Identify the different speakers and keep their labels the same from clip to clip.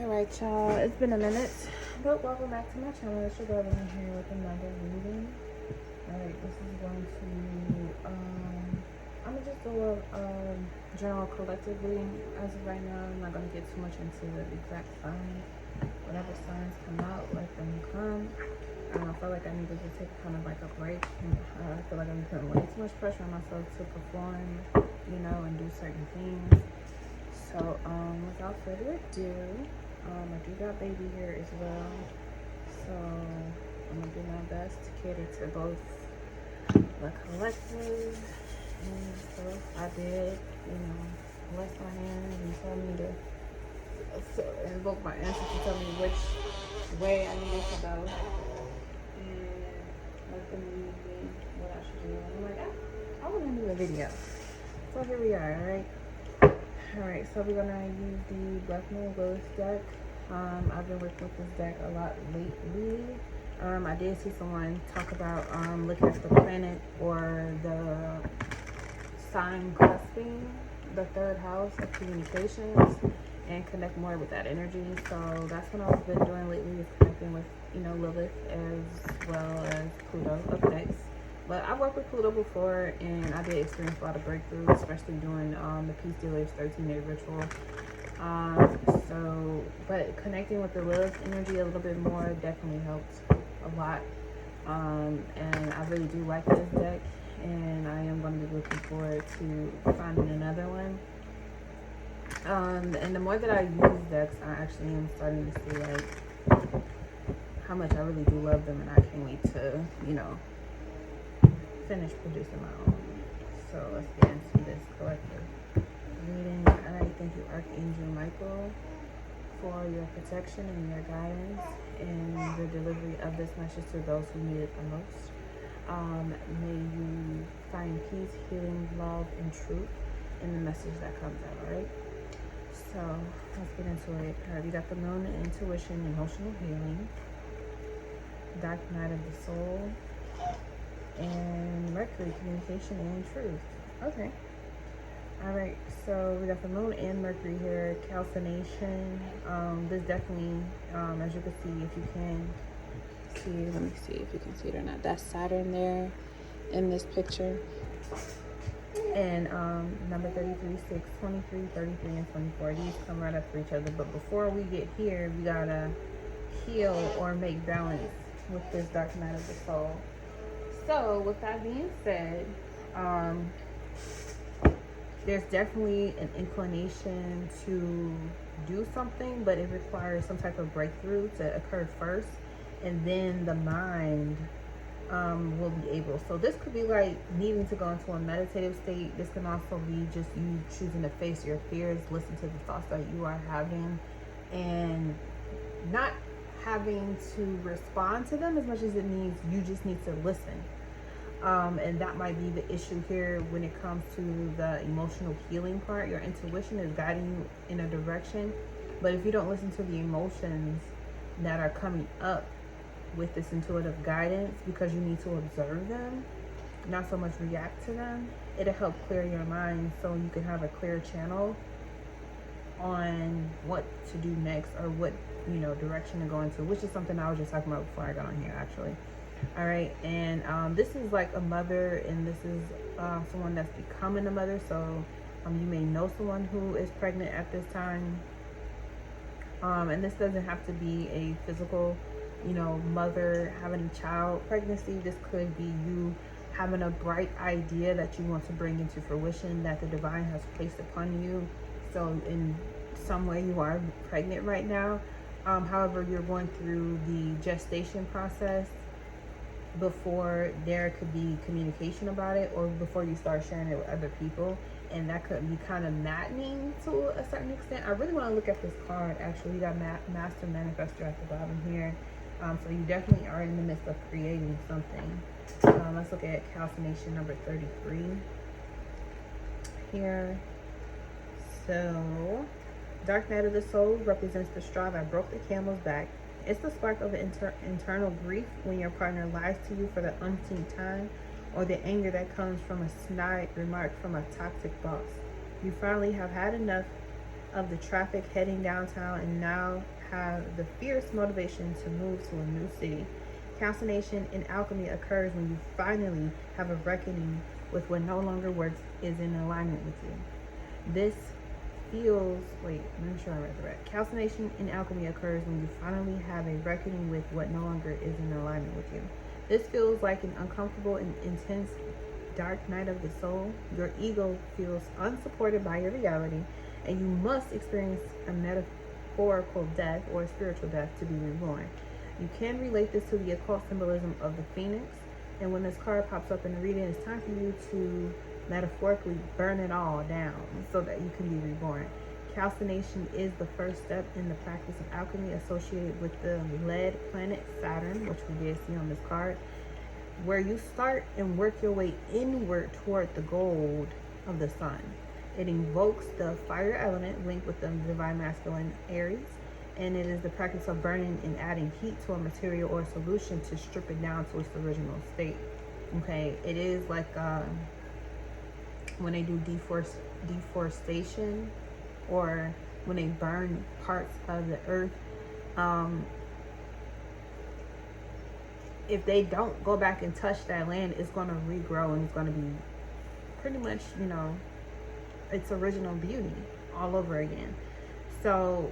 Speaker 1: Alright, y'all, it's been a minute, but welcome back to my channel. It's your girl in here with another reading. Alright, this is going to I'm gonna just do a general collective reading as of right now. I'm not gonna get too much into the exact signs. Whatever signs come out, let them come. I feel like I needed to take kind of like a break. I feel like I'm putting way too much pressure on myself to perform, and do certain things. So, without further ado, I do got baby here as well. So, I'm gonna do my best to cater to both the collective and stuff. I did, bless my hands and tell me to invoke my ancestors to tell me which way I needed to go. And let them lead me what I should do. I'm like, I want to do a video. So here we are, alright? Alright, so we're gonna use the Black Moon Lilith deck. I've been working with this deck a lot lately. I did see someone talk about looking at the planet or the sign clustering, the third house of communications, and connect more with that energy. So that's what I've been doing lately, is connecting with, Lilith as well as Pluto up next. But I've worked with Pluto before, and I did experience a lot of breakthroughs, especially doing the Peace Dealer's 13-day ritual. But connecting with the Lilith energy a little bit more definitely helped a lot. And I really do like this deck, and I am going to be looking forward to finding another one. And the more that I use decks, I actually am starting to see like how much I really do love them, and I can't wait to, finish producing my own. So let's get into this collective reading. I thank you, Archangel Michael, for your protection and your guidance and the delivery of this message to those who need it the most. May you find peace, healing, love, and truth in the message that comes out, alright? So let's get into it. Alright, we got the Moon, intuition, emotional healing, Dark Night of the Soul, and Mercury, communication and truth. Okay. Alright, so we got the Moon and Mercury here, calcination. This definitely, as you can see, if you can see, let me see if you can see it or not. That's Saturn there in this picture. And number 33, 6, 23, 33, and 24. These come right after each other. But before we get here, we gotta heal or make balance with this Dark Night of the Soul. So with that being said, there's definitely an inclination to do something, but it requires some type of breakthrough to occur first, and then the mind will be able. So this could be like needing to go into a meditative state. This can also be just you choosing to face your fears, listen to the thoughts that you are having, and not having to respond to them as much as it needs. You just need to listen. And that might be the issue here when it comes to the emotional healing part. Your intuition is guiding you in a direction, but if you don't listen to the emotions that are coming up with this intuitive guidance, because you need to observe them, not so much react to them, it'll help clear your mind so you can have a clear channel on what to do next, or what direction to go into, which is something I was just talking about before I got on here, actually. All right, and this is like a mother, and this is someone that's becoming a mother. So you may know someone who is pregnant at this time, and this doesn't have to be a physical mother having a child pregnancy. This could be you having a bright idea that you want to bring into fruition, that the divine has placed upon you. So in some way you are pregnant right now. However, you're going through the gestation process before there could be communication about it, or before you start sharing it with other people, and that could be kind of maddening to a certain extent. I really want to look at this card. Actually, you got Master Manifestor at the bottom here, so you definitely are in the midst of creating something. Let's look at calcination number 33 here. So Dark Night of the Soul represents the straw that broke the camel's back. It's the spark of internal grief when your partner lies to you for the umpteenth time, or the anger that comes from a snide remark from a toxic boss. You finally have had enough of the traffic heading downtown and now have the fierce motivation to move to a new city. Calcination in alchemy occurs when you finally have a reckoning with what no longer works is in alignment with you. This feels, wait, let me make sure I read the right. Calcination in alchemy occurs when you finally have a reckoning with what no longer is in alignment with you. This feels like an uncomfortable and intense dark night of the soul. Your ego feels unsupported by your reality, and you must experience a metaphorical death or a spiritual death to be reborn. You can relate this to the occult symbolism of the phoenix, and when this card pops up in the reading, it's time for you to metaphorically burn it all down so that you can be reborn. Calcination is the first step in the practice of alchemy associated with the lead planet Saturn, which we did see on this card, where you start and work your way inward toward the gold of the sun. It invokes the fire element linked with the divine masculine Aries, and it is the practice of burning and adding heat to a material or solution to strip it down to its original state. Okay, it is like when they do deforestation, or when they burn parts of the earth, if they don't go back and touch that land, it's going to regrow and it's going to be pretty much, you know, its original beauty all over again. So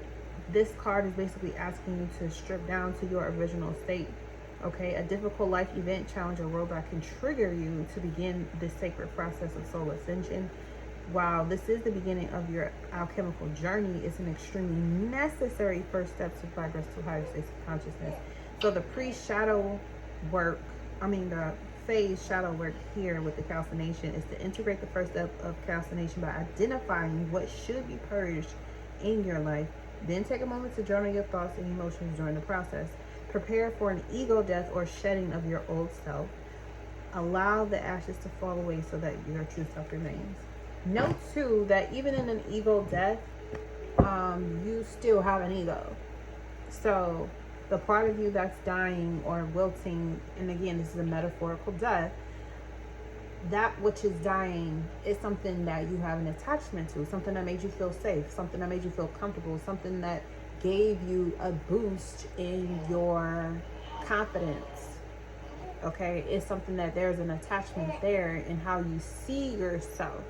Speaker 1: this card is basically asking you to strip down to your original state. Okay, a difficult life event, challenge, or roadblock can trigger you to begin this sacred process of soul ascension. While this is the beginning of your alchemical journey, it's an extremely necessary first step to progress to higher states of consciousness. So the pre-shadow work, the phase shadow work here with the calcination is to integrate the first step of calcination by identifying what should be purged in your life. Then take a moment to journal your thoughts and emotions during the process. Prepare for an ego death or shedding of your old self. Allow the ashes to fall away so that your true self remains. Note too that even in an ego death, you still have an ego. So the part of you that's dying or wilting, and again, this is a metaphorical death, that which is dying is something that you have an attachment to, something that made you feel safe, something that made you feel comfortable, something that gave you a boost in your confidence. Okay, it's something that there's an attachment there in how you see yourself,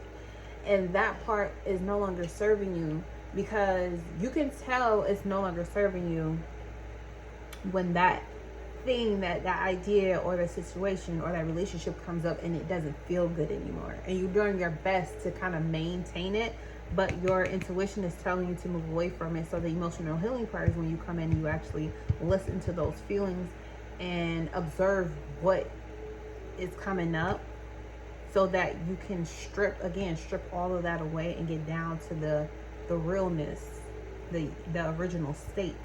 Speaker 1: and that part is no longer serving you, because you can tell it's no longer serving you when that thing, that idea or the situation or that relationship comes up and it doesn't feel good anymore, and you're doing your best to kind of maintain it, but your intuition is telling you to move away from it. So the emotional healing part is when you come in, you actually listen to those feelings and observe what is coming up, so that you can strip all of that away and get down to the realness, the original state.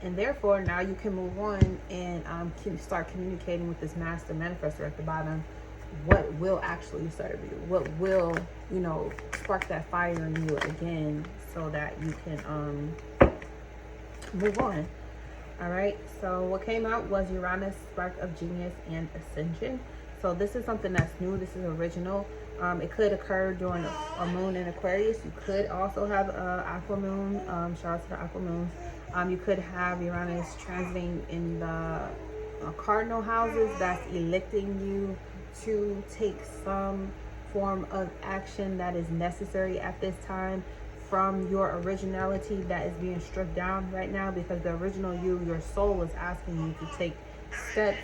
Speaker 1: And therefore now you can move on and can start communicating with this master manifestor at the bottom what will actually serve you, what will, you know, spark that fire in you again, so that you can move on. All right, so what came out was Uranus, Spark of Genius, and Ascension. So this is something that's new. This is original. It could occur during a moon in Aquarius. You could also have aqua moon. Shout out to the aqua moons. You could have Uranus transiting in the cardinal houses. That's electing you to take some form of action that is necessary at this time from your originality that is being stripped down right now, because the original you, your soul, is asking you to take steps,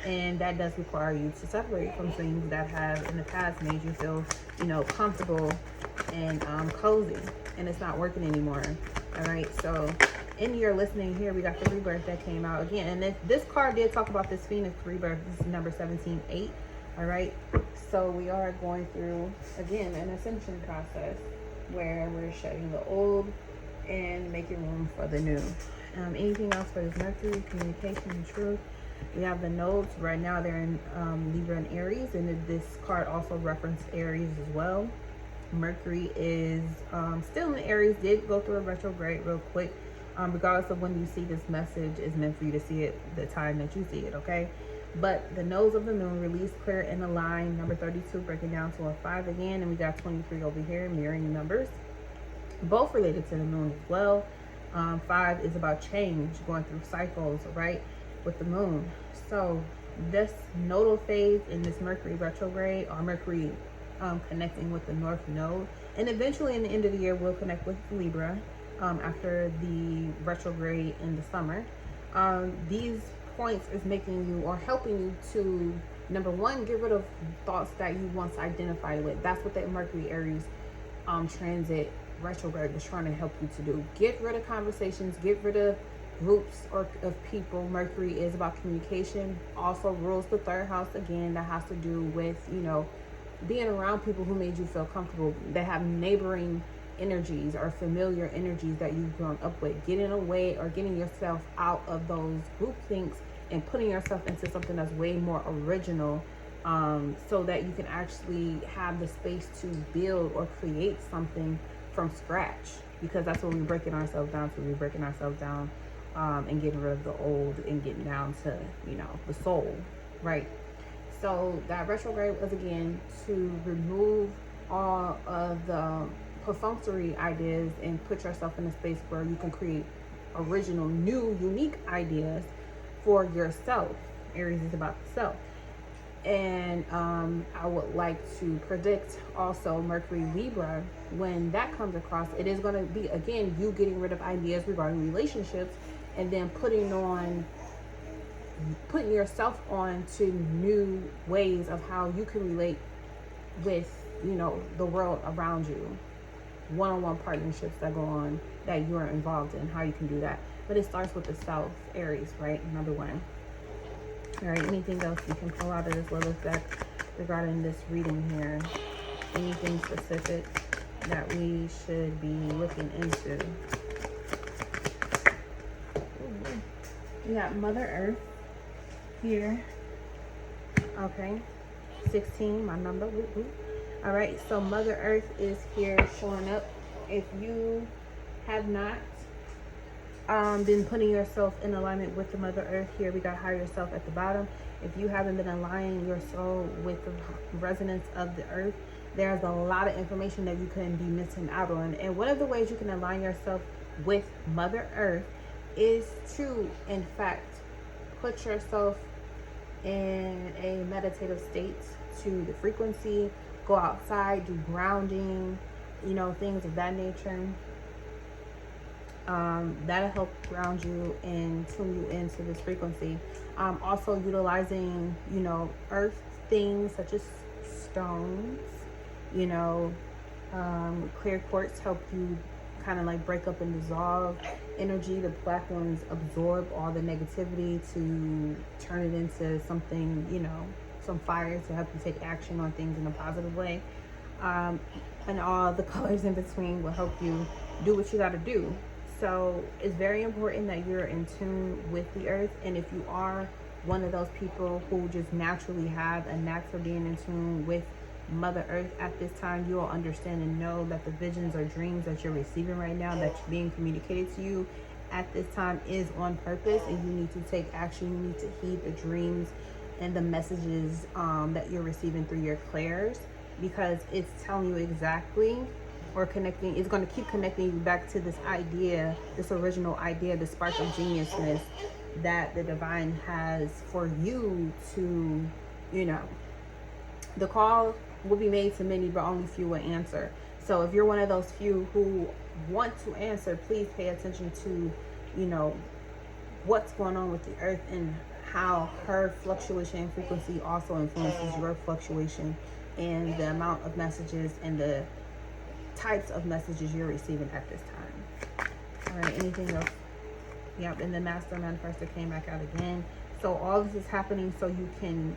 Speaker 1: and that does require you to separate from things that have in the past made you feel, you know, comfortable and cozy, and it's not working anymore. All right, so in your listening here, we got the rebirth that came out again, and this card did talk about this Phoenix rebirth. This is number 17-8. All right, so we are going through again an ascension process where we're shedding the old and making room for the new. Anything else for this Mercury? Communication and truth. We have the nodes right now. They're in Libra and Aries, and this card also referenced Aries as well. Mercury is still in Aries. Did go through a retrograde real quick. Regardless of when you see this message, is meant for you to see it the time that you see it. Okay. But the nodes of the moon, release, clear, and align. Number 32, breaking down to a 5 again. And we got 23 over here, mirroring numbers. both related to the moon as well. 5 is about change, going through cycles, right, with the moon. So this nodal phase in this Mercury retrograde, or Mercury connecting with the North Node, and eventually in the end of the year we'll connect with Libra after the retrograde in the summer. These points is making you, or helping you to, number one, get rid of thoughts that you once identified with. That's what that Mercury Aries transit retrograde is trying to help you to do. Get rid of conversations, get rid of groups or of people. Mercury is about communication, also rules the third house again. That has to do with, you know, being around people who made you feel comfortable, that have neighboring energies or familiar energies that you've grown up with. Getting away or getting yourself out of those group thinks and putting yourself into something that's way more original, so that you can actually have the space to build or create something from scratch, because that's what we're breaking ourselves down to. We're breaking ourselves down and getting rid of the old and getting down to, you know, the soul, right? So that retrograde was again to remove all of the perfunctory ideas and put yourself in a space where you can create original, new, unique ideas for yourself. Aries is about the self. And I would like to predict also Mercury Libra, when that comes across, it is going to be, again, you getting rid of ideas regarding relationships and then putting yourself on to new ways of how you can relate with, you know, the world around you. One-on-one partnerships that go on that you're involved in, how you can do that. But it starts with the self, Aries, right? Number one. All right, anything else you can pull out of this Lilith deck regarding this reading here? Anything specific that we should be looking into? We got Mother Earth here. Okay, 16, my number. All right, so Mother Earth is here showing up. If you have not been putting yourself in alignment with the Mother Earth, here we got higher self at the bottom. If you haven't been aligning your soul with the resonance of the earth, there's a lot of information that you can be missing out on. And one of the ways you can align yourself with Mother Earth is to, in fact, put yourself in a meditative state to the frequency, go outside, do grounding, you know, things of that nature. That'll help ground you and tune you into this frequency. Also utilizing, you know, earth things such as stones, you know, clear quartz help you kind of like break up and dissolve energy. The black ones absorb all the negativity to turn it into something, you know, some fire to help you take action on things in a positive way. And all the colors in between will help you do what you got to do. So it's very important that you're in tune with the earth. And if you are one of those people who just naturally have a knack for being in tune with Mother Earth at this time, you will understand and know that the visions or dreams that you're receiving right now, that's being communicated to you at this time, is on purpose, and you need to take action. You need to heed the dreams and the messages that you're receiving through your clairs, because it's telling you exactly, or connecting, it's going to keep connecting you back to this idea, this original idea, the spark of geniusness that the divine has for you to, you know, the call will be made to many, but only few will answer. So if you're one of those few who want to answer, please pay attention to, you know, what's going on with the earth and how her fluctuation in frequency also influences your fluctuation and the amount of messages and the types of messages you're receiving at this time. All right, anything else? Yep, and the Master Manifestor came back out again. So all this is happening so you can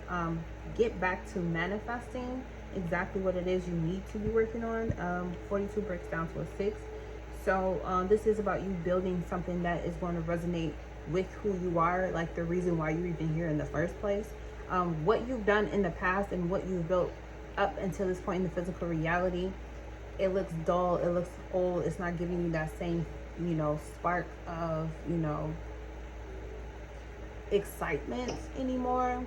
Speaker 1: get back to manifesting exactly what it is you need to be working on. 42 breaks down to a 6. So this is about you building something that is going to resonate with who you are, like the reason why you're even here in the first place. What you've done in the past and what you've built up until this point in the physical reality, it looks dull, it looks old, it's not giving you that same, you know, spark of, you know, excitement anymore.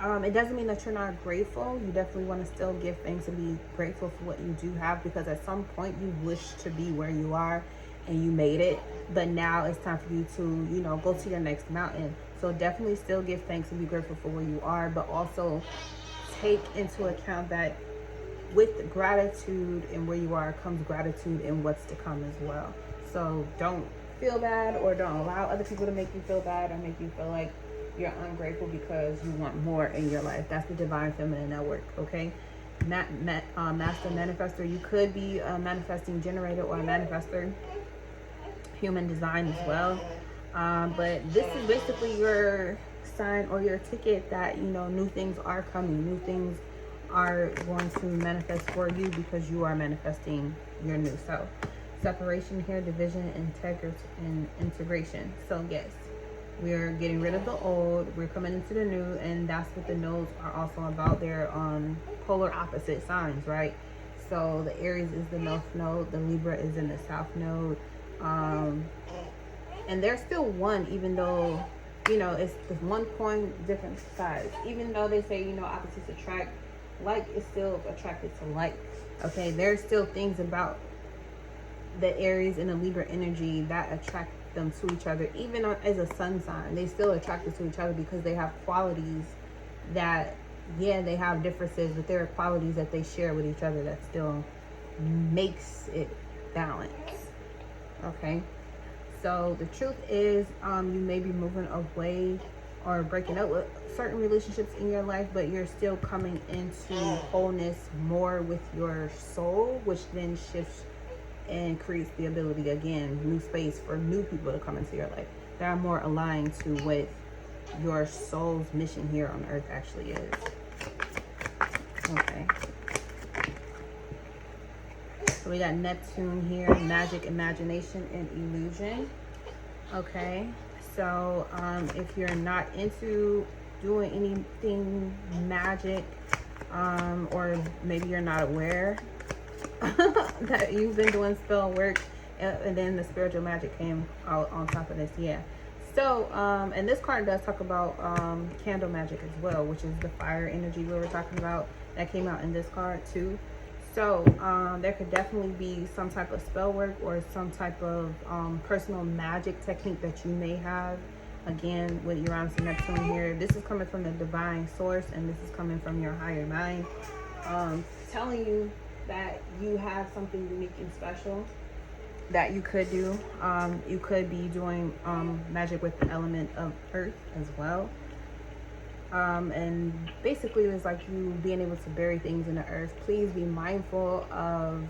Speaker 1: It doesn't mean that you're not grateful. You definitely want to still give thanks and be grateful for what you do have, because at some point you wish to be where you are and you made it, but now it's time for you to, you know, go to your next mountain. So definitely still give thanks and be grateful for where you are, but also take into account that with gratitude and where you are comes gratitude and what's to come as well. So don't feel bad, or don't allow other people to make you feel bad or make you feel like you're ungrateful because you want more in your life. That's the Divine Feminine Network, okay? Master Manifestor, you could be a manifesting generator or a manifestor, human design as well. But this is basically your sign or your ticket that, you know, new things are coming. New things are going to manifest for you because you are manifesting your new self. Separation here, division, integrity, and integration. So yes, we're getting rid of the old, we're coming into the new, and that's what the nodes are also about. They're on polar opposite signs, right? So the Aries is the north node, the Libra is in the south node, and they're still one, even though, you know, it's the 1 point different sides. Even though they say, you know, opposites attract, like is still attracted to like. Okay, there's still things about the Aries and the Libra energy that attract them to each other. Even as a sun sign, they still attracted to each other because they have qualities that, yeah, they have differences, but there are qualities that they share with each other that still makes it balance. Okay, so the truth is, you may be moving away or breaking up with certain relationships in your life, but you're still coming into wholeness more with your soul, which then shifts and creates the ability, again, new space for new people to come into your life that are more aligned to what your soul's mission here on earth actually is. Okay, so we got Neptune here, magic, imagination, and illusion. Okay, so if you're not into doing anything magic, or maybe you're not aware that you've been doing spell work, and then the spiritual magic came out on top of this. Yeah, so and this card does talk about candle magic as well, which is the fire energy we were talking about, that came out in this card too. So there could definitely be some type of spell work or some type of personal magic technique that you may have, again, with Uranus and Neptune here. This is coming from the divine source, and this is coming from your higher mind, telling you that you have something unique and special that you could do. You could be doing magic with the element of earth as well. And basically it's like you being able to bury things in the earth. Please be mindful of,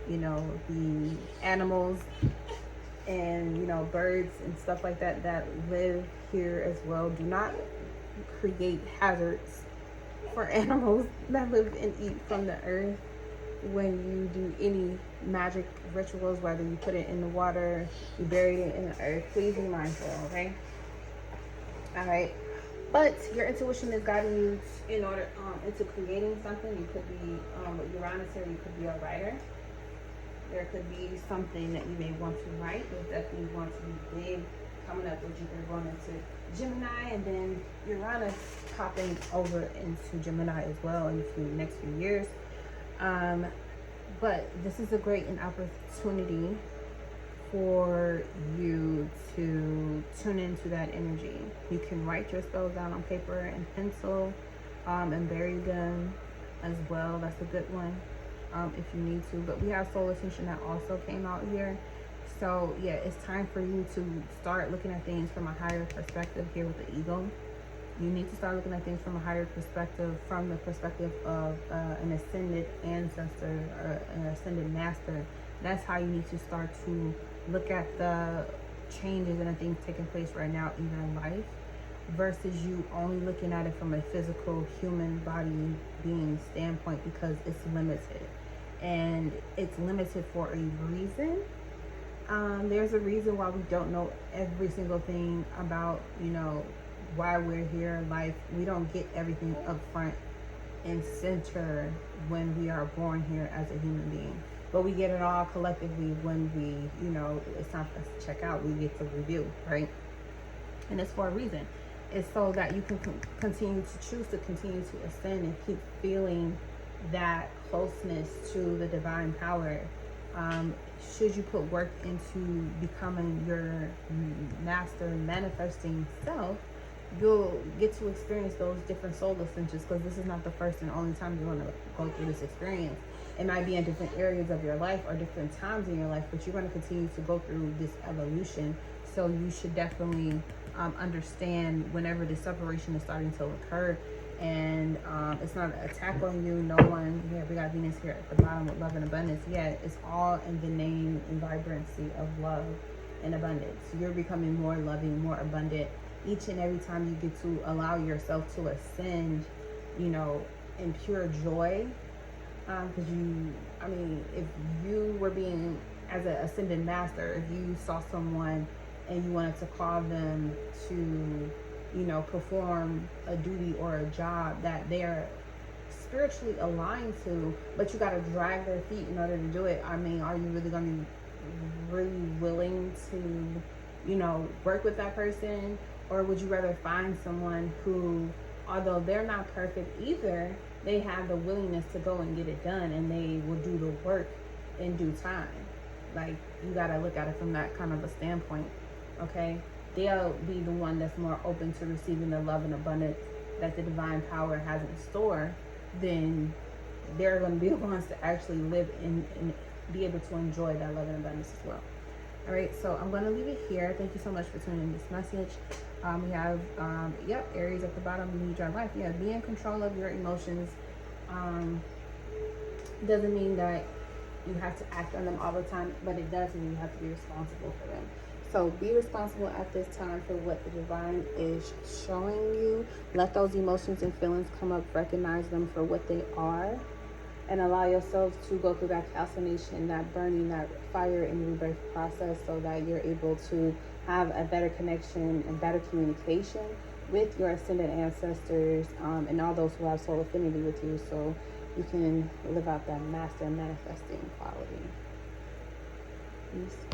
Speaker 1: you know, the animals and, you know, birds and stuff like that that live here as well. Do not create hazards for animals that live and eat from the earth when you do any magic rituals, whether you put it in the water, you buried it in the earth. Please be mindful, okay? All right. But your intuition is guiding you in order into creating something. You could be with Uranus here, you could be a writer. There could be something that you may want to write. There's definitely want to be big coming up with Jupiter going into Gemini, and then Uranus popping over into Gemini as well in the next few years. But this is a great opportunity for you to tune into that energy. You can write your spells down on paper and pencil, and bury them as well. That's a good one, if you need to. But we have solar tension that also came out here. So yeah, it's time for you to start looking at things from a higher perspective here with the eagle. You need to start looking at things from a higher perspective, from the perspective of an ascended ancestor or an ascended master. That's how you need to start to look at the changes and the things taking place right now in your life, versus you only looking at it from a physical human body being standpoint, because it's limited. And it's limited for a reason. There's a reason why we don't know every single thing about, you know, why we're here in life. We don't get everything up front and center when we are born here as a human being, but we get it all collectively when we, you know, it's time for us to check out. We get to review, right? And it's for a reason. is so that you can continue to choose to continue to ascend and keep feeling that closeness to the divine power. Should you put work into becoming your master manifesting self, you'll get to experience those different soul ascensions, because this is not the first and only time you're going to go through this experience. It might be in different areas of your life or different times in your life, but you're going to continue to go through this evolution. So you should definitely understand whenever the separation is starting to occur. And it's not an attack on you. No one, yeah, we got Venus here at the bottom with love and abundance. Yeah, it's all in the name and vibrancy of love and abundance. You're becoming more loving, more abundant each and every time you get to allow yourself to ascend, you know, in pure joy. Because if you were being, as an ascended master, if you saw someone and you wanted to call them to, you know, perform a duty or a job that they're spiritually aligned to, but you got to drag their feet in order to do it. I mean, are you really going to be really willing to, you know, work with that person? Or would you rather find someone who, although they're not perfect either, they have the willingness to go and get it done, and they will do the work in due time? Like, you got to look at it from that kind of a standpoint, okay? They'll be the one that's more open to receiving the love and abundance that the divine power has in store. Then they're going to be the ones to actually live and be able to enjoy that love and abundance as well. All right, so I'm going to leave it here. Thank you so much for tuning in this message. We have, Aries at the bottom. You need your life. Yeah, be in control of your emotions. Doesn't mean that you have to act on them all the time, but it does mean you have to be responsible for them. So be responsible at this time for what the divine is showing you. Let those emotions and feelings come up. Recognize them for what they are. And allow yourselves to go through that calcination, that burning, that fire and rebirth process, so that you're able to have a better connection and better communication with your ascended ancestors, and all those who have soul affinity with you, so you can live out that master manifesting quality. Peace.